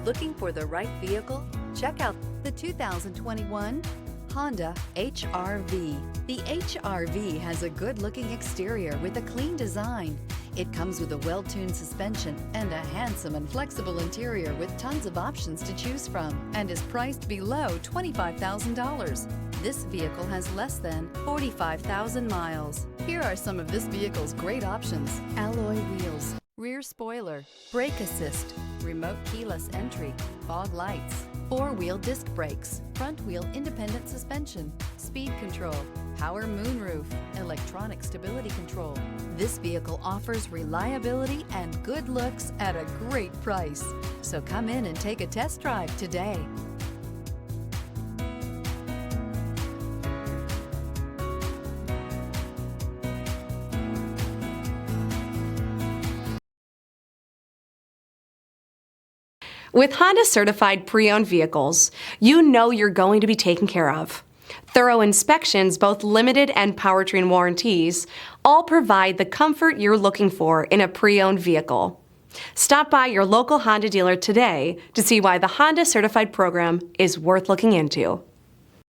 Looking for the right vehicle? Check out the 2021 Honda HR-V. The HR-V has a good-looking exterior with a clean design. It comes with a well-tuned suspension and a handsome and flexible interior with tons of options to choose from and is priced below $25,000. This vehicle has less than 45,000 miles. Here are some of this vehicle's great options: alloy wheels, rear spoiler, brake assist, remote keyless entry, fog lights, four-wheel disc brakes, front-wheel independent suspension, speed control, power moonroof, electronic stability control. This vehicle offers reliability and good looks at a great price. So come in and take a test drive today. With Honda certified pre-owned vehicles, you know you're going to be taken care of. Thorough inspections, both limited and powertrain warranties, all provide the comfort you're looking for in a pre-owned vehicle. Stop by your local Honda dealer today to see why the Honda certified program is worth looking into.